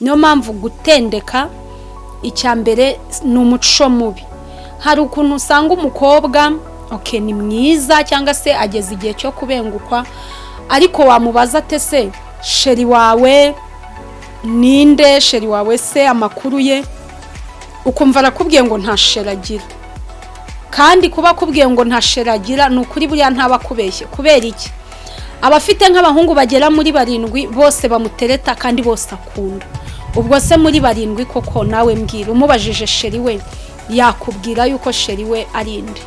niyo mpamvu gutendeka icyambere ni umuco mubi. Hari ukuntu usanga umukobwa ni mwiza cyangwa se ageze igihe cyo kubengukwa, ariko wamubaza ate se sheri wawe ninde, sheri wawe se amakuru ye, ukumva arakubwiye ngo nta sheragira. Kandi kuba kubwiye ngo nta sheragira ni ukuri buriya ntabakubeshye. Kubera iki? Abafite nk'abahungu bagera muri 7 bose bamutereta kandi bose akunda. Ubwo se muri 7 koko nawe mbwira, umubajije sheri we yakubwira yuko sheri we ari inde?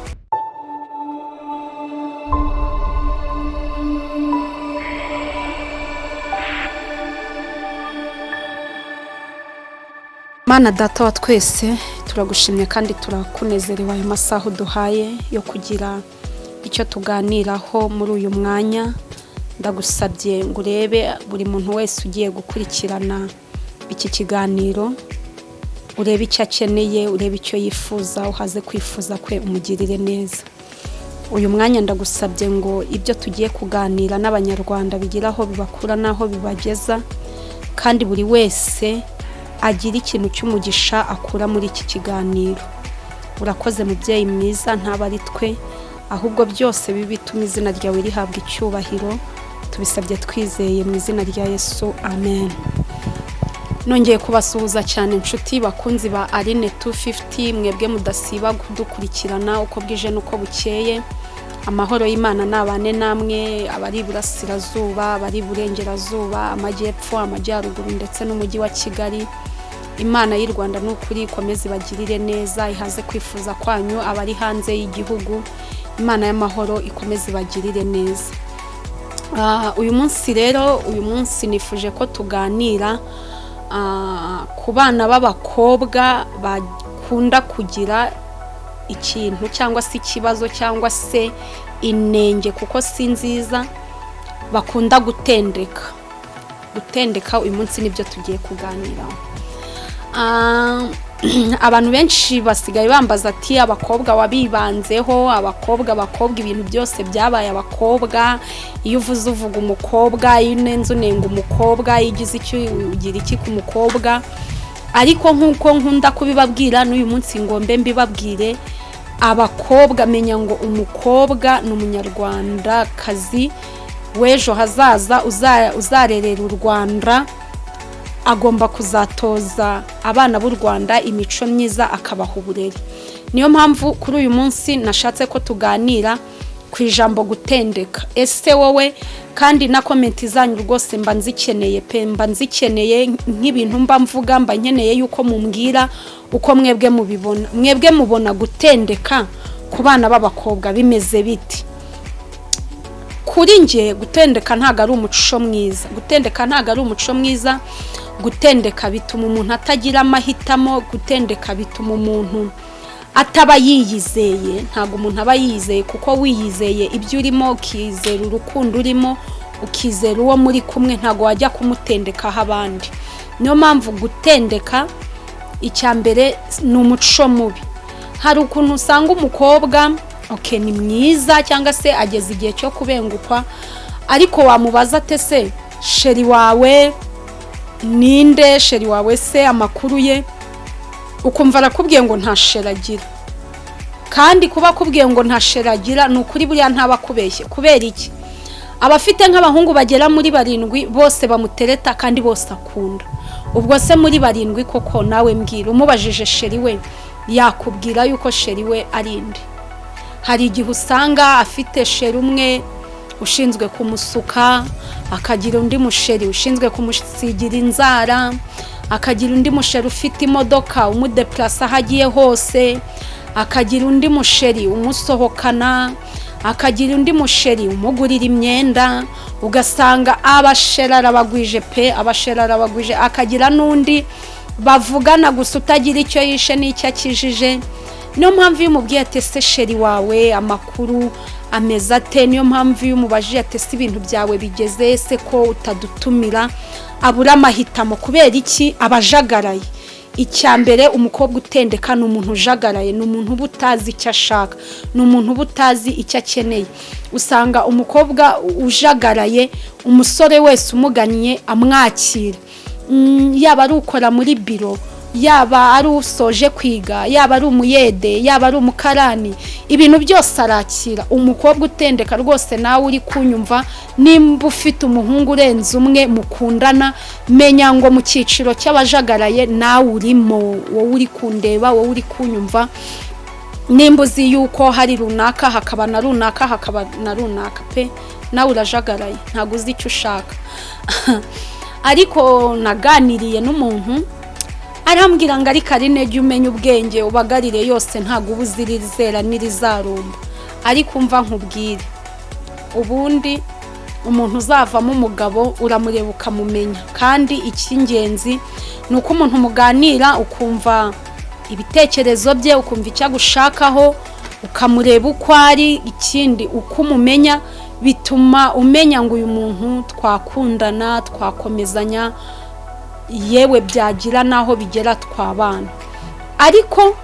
Mana data wa twese, turagushimye kandi turakunezerewe ayo masaha duhaye yo kugira icyo tuganiraho muri uyu mwanya. Ndagusabye ngo urebe buri muntu wese ugiye gukurikirana iki kiganiro, urebe icyo akeneye, urebe icyo yifuza, uhaze kwifuza kwe umugirire neza. Uyu mwanya ndagusabye ngo ibyo tugiye kuganira n'abanyarwanda bigiraho bibakura naho bibageza, kandi buri wese agira ikintu cy'umugisha akura muri iki kiganiro. Urakoze mubyeyi mwiza, ntaba ari twe ahubwo byose bibituma izina ryawe rihabwa icyubahiro. Tubisabye twizeye mu izina rya Yesu, amen. Nongeye kubasuhuza cyane inshuti bakunzi ba Arine 250, mwebwe mudasiba kudukurikirana uko bwije nuko bukeye. Amahoro y'Imana nabane namwe, abari burasirazuba, abari burengerazuba, amajyepfo, amajyaruguru ndetse n'umujyi wa Kigali. Imana y'u Rwanda n'ukuri komeze bagirire neza, ihaze kwifuza kwanyu. Abari hanze y'igihugu, Imana y'amahoro ikomeze bagirire neza. Uyu munsi nifuje ko tuganira ku bana b'abakobwa bakunda kugira ikintu cyangwa se ikibazo cyangwa se inenge, kuko si nziza, bakunda gutendeka. Uyu munsi nibyo tugiye kuganiraho. Abantu benshi basigaye bambaza ati abakobwa wabibanzeho, abakobwa ibintu byose byabaye abakobwa. Iyo uvuze uvuga umukobwa, iyo unenze unenga umukobwa, igize icyo ugira iki ku mukobwa. Ariko nkuko nkunda kubibabwira n'uyu munsi ngombe mbibabwire, abakobwa menya ngo umukobwa ni umunyarwanda kazi w'ejo hazaza uzarerera u Rwanda, agomba kuzatoza abana b'u Rwanda imico myiza, akabaha uburere. Niyo mpamvu kuri uyu munsi nashatse ko tuganira ku ijambo gutendeka. Ese wowe kandi na comment zanyu rwose mba nzikeneye nk'ibintu mba mvuga, mba nkeneye yuko mumbwira uko mwebwe mubibona. Mwebwe mubona gutendeka ku bana b'abakobwa bimeze biti? Kuri nje gutendeka ntago ari umuco mwiza. Gutendeka bituma umuntu atagira amahitamo, gutendeka bituma umuntu ataba yiyizeye. Ntago umuntu aba yiyizeye, kuko wiyizeye ibyo urimo, ukizera urukundo urimo, ukizera uwo muri kumwe, ntago wajya kumutendekaho abandi. Niyo mpamvu gutendeka icyambere ni umuco mubi. Hari ukuntu usanga umukobwa ni mwiza cyangwa se ageze igihe cyo kubengukwa, ariko wamubaza ate se sheri wawe ninde, sheri wawe se amakuru ye, ukumva arakubwiye ngo nta sheragira. Kandi kuba kubwiye ngo nta sheragira ni ukuri buriya ntabakubeshye. Kubera iki? Abafite nk'abahungu bagera muri 7 bose bamutereta kandi bose akunda. Ubwo se muri 7 koko nawe mbwira, umubajije sheri we yakubwira yuko sheri we ari inde? Hari igihe usanga afite sheri umwe ushinzwe kumusuka, akagira undi musheri ushinzwe kumusigira inzara, akagira undi musheri ufite imodoka umudeplasa hagiye hose, akagira undi musheri umusohokana, akagira undi musheri umugurira imyenda. Ugasanga abasherara bagwije, akagira nundi bavugana gusa utagira icyo yishe n'icyo akijije. Niyo mpamvu iyo umubwiye ati se sheri wawe amakuru ameze ate, niyo mpamvu iyo umubajije ati se ibintu byawe bigeze se ko utadutumira, abura amahitamo. Kubera iki? Abajagaraye. Icyambere umukobwa utendeka ni umuntu ujagaraye, ni umuntu butazi icyo ashaka, ni umuntu butazi icyo akeneye. Usanga umukobwa ujagaraye, umusore wese umuganye amwakira. yaba ari ukora muri biro, yaba ari usoje kwiga, yaba ari umuyede, yaba ari umukarani, ibintu byose arakira. Umukobwa utendeka rwose nawe uri kunyumva, nimba ufite umuhungu urenze umwe mukundana, menya ngo mu cyiciro cy'abajagaraye nawe urimo, wowe uri kundeba, wowe uri kunyumva. Nimba uzi yuko hari runaka hakaba na runaka hakaba na runaka pe, nawe urajagaraye, ntago uzi icyo ushaka. Ariko naganiriye n'umuntu arambwira ngo ariko ari intege umenya ubwenge ubagarire yose, ntago ubuzirizera n'irizarumba. Ariko umva nkubwire, ubundi umuntu uzavamo umugabo uramureba ukamumenya, kandi icy'ingenzi ni uko umuntu muganira ukumva ibitekerezo bye, ukumva icyo agushakaho, ukamureba uko ari. Ikindi uko umumenya bituma umenya ngo uyu muntu twakundana, twakomezanya, yewe byagira naho bigera twabana. Ariko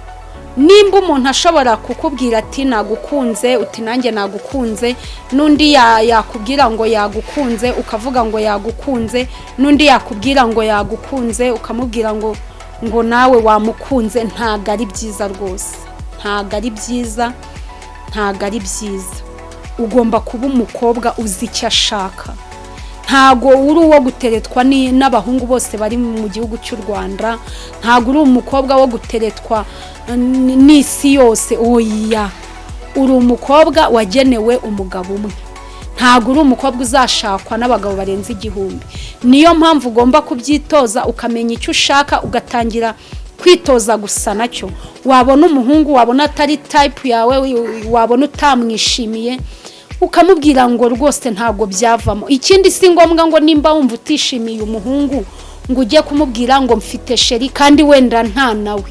nimba umuntu ashobora kukubwira ati nagukunze, uti nanjye nagukunze, n'undi yakubwira ngo yagukunze ukavuga ngo yagukunze, n'undi yakubwira ngo yagukunze ukamubwira ngo nawe wamukunze, ntago ari byiza rwose, ntago ari byiza, ntago ari byiza. Ugomba kuba umukobwa uzi icyo ashaka, ntago uri uwo guteretwa n'abahungu bose bari mu gihugu cy'u Rwanda, ntago uri umukobwa wo guteretwa n'isi yose. Oya, uri umukobwa wagenewe umugabo umwe, ntago uri umukobwa uzashakwa n'abagabo barenze 1000. Niyo mpamvu ugomba kubyitoza, ukamenya icyo ushaka, ugatangira kwitoza gusa nacyo. Wabona umuhungu wabona atari type yawe, wabona utamwishimiye, ukamubwira ngo rwose ntago byavamo. Ikindi si ngombwa ngo nimba wumva utishimiye umuhungu ngo ujye kumubwira ngo mfite sheri kandi wenda nta nawe.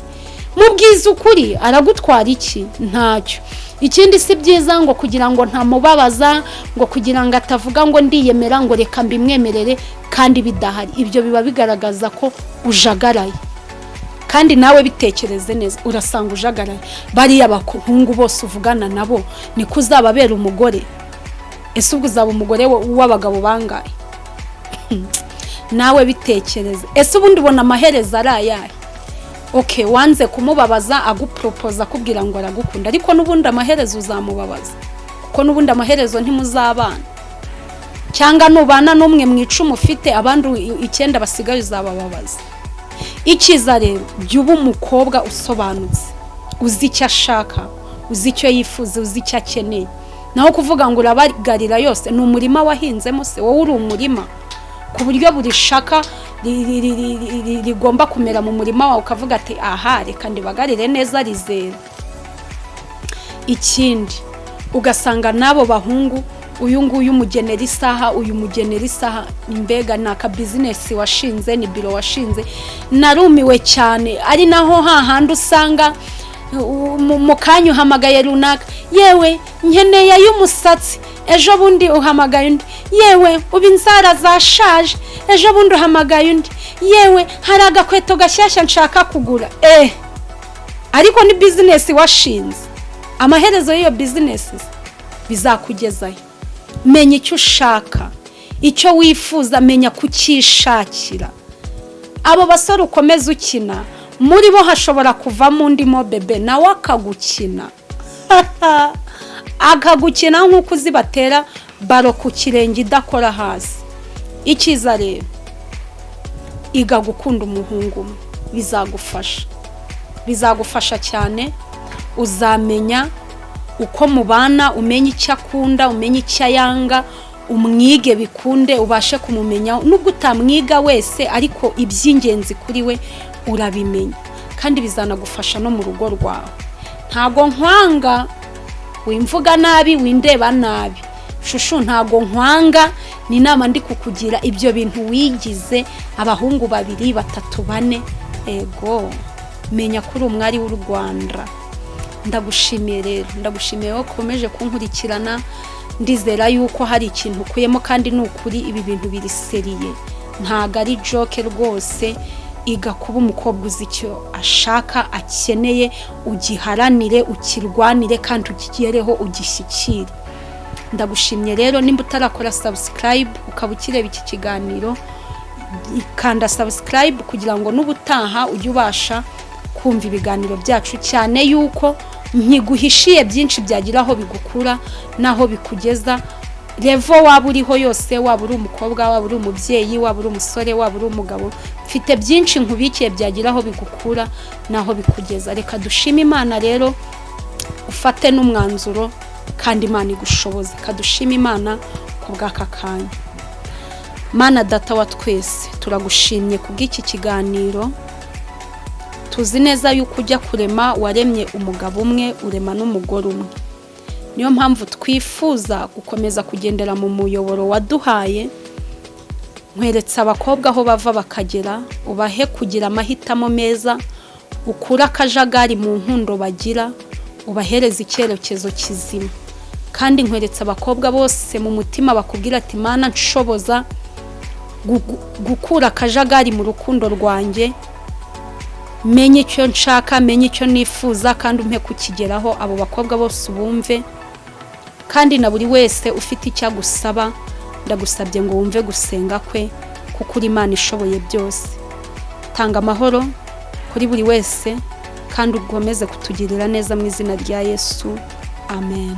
Mubwiza ukuri, aragutwara iki? Ntacyo. Ikindi si byiza ngo kugira ngo ntamubabaza, ngo kugira ngo atavuga ngo ndiyemera ngo reka mbimwemerere kandi bidahari. Ibyo biba bigaragaza ko ujagaraye. Kandi nawe bitekereze neza, urasanga ujagaraye. Bariya abahungu bose uvugana nabo ni kuzababera umugore. Ese ubwo uzaba umugore w'abagabo bangaye? Nawe bitekereze. Ese ubundi ubona amaherezo ari ayahe? Okay, wanze kumubabaza agupropose akubwira ngo aragukunda, ariko nubundi amaherezo uzamubabaza, kuko nubundi amaherezo ntimuzabana. Cyangwa nubana n'umwe mwica umufite, abandi 9 basigaye uzabababaza. Ikiza rero, byuba umukobwa usobanutse, uzi icyo ashaka, uzi icyo yifuza, uzi icyo akeneye. Naho kuvuga ngo urabagarira yose, ni umurima wahinzemo se, wowe uri umurima ku buryo buri shaka rigomba kumera mu murima wawe, ukavuga ati aha reka ndibagarire neza rizera. Ikindi ugasanga nabo bahungu, uyu nguyu umugenera isaha, uyu mugenera isaha, imbega naka business washinze, ni biro washinze. Narumiwe cyane, ari naho hahandi usanga mu kanyu hamagaye runaka, yewe nkeneye y'umusatsi, ejo bundi uhamagaye undi, yewe ubinzara zashaje, ejo bundi uhamagaye undi, yewe hari agakweto gashyashya nshaka kugura. Ariko ni business washinze, amaherezo y'iyo business bizakugezayo. Menya icyo ushaka, icyo wifuza, menya kucyishakira. Abo basore ukomeza ukina, muri bo hashobora kuvamo undi mo bebe nawe akagukina. Akagukina nk'uko uzibatera baro ku kirenge idakora hasi. Ikiza rero, iga gukunda umuhungu, bizagufasha cyane. Uzamenya uko mubana, umenya icyo akunda, umenya icyo yanga, umwige bikunde, ubashe kumumenya. Nubwo utamwiga wese, ariko iby'ingenzi kuri we urabimenya, kandi bizanagufasha no mu rugo rwawe. Ntago nkwanga, wimvuga nabi, windeba nabi, shushu ntago nkwanga, ni inama ndi kukugira. Ibyo bintu wigize abahungu 2, 3, 4, ego menya kuri umwari w'u Rwanda. Ndagushimiye rero, ndagushimiye ko ukomeje kunkurikirana. Ndizera yuko hari ikintu ukuyemo, kandi n'ukuri ibi bintu biri seriye, ntago ari joke rwose. Iga kuba umukobwa uzi icyo ashaka, akeneye, ugiharanire, ukirwanire, kandi ukigereho, ugishyikire. Ndagushimye rero. Nimba utarakora subscribe ukaba ukireba iki kiganiro, kanda subscribe kugira ngo n'ubutaha ujye ubasha kumva ibiganiro byacu, cyane yuko nkiguhishiye byinshi byagiraho bigukura naho bikugeza revo waba uriho yose, waba uri umukobwa, waba uri umubyeyi, waba uri umusore, waba uri umugabo, mfite byinshi nkubikiye byagiraho bigukura naho bikugeza. Reka dushime Imana rero, ufate n'umwanzuro kandi Imana igushoboze. Kadushime Imana ku bw'aka kanya. Mana data wa twese, turagushimye kubw'iki kiganiro. Tuzi neza yuko ujya kurema waremye umugabo umwe, urema n'umugore umwe. Niyo mpamvu twifuza gukomeza kugendera mu muyoboro waduhaye. Nkweretse abakobwa aho bava bakagera, ubahe kugira amahitamo meza, ukura akajagari mu nkundo bagira, ubahereza icyerekezo kizima. Kandi nkweretse abakobwa bose mu mutima bakubwira ati Mana nshoboza gukura akajagari mu rukundo rwanjye, menye icyo nshaka, menye icyo nifuza, kandi umpe kukigeraho. Abo bakobwa bose ubumve, kandi na buri wese ufite icyo agusaba, ndagusabye ngo wumve gusenga kwe, kuko uri Imana ishoboye byose. Tanga amahoro kuri buri wese, kandi ugomeze kutugirira neza mu izina rya Yesu. Amen.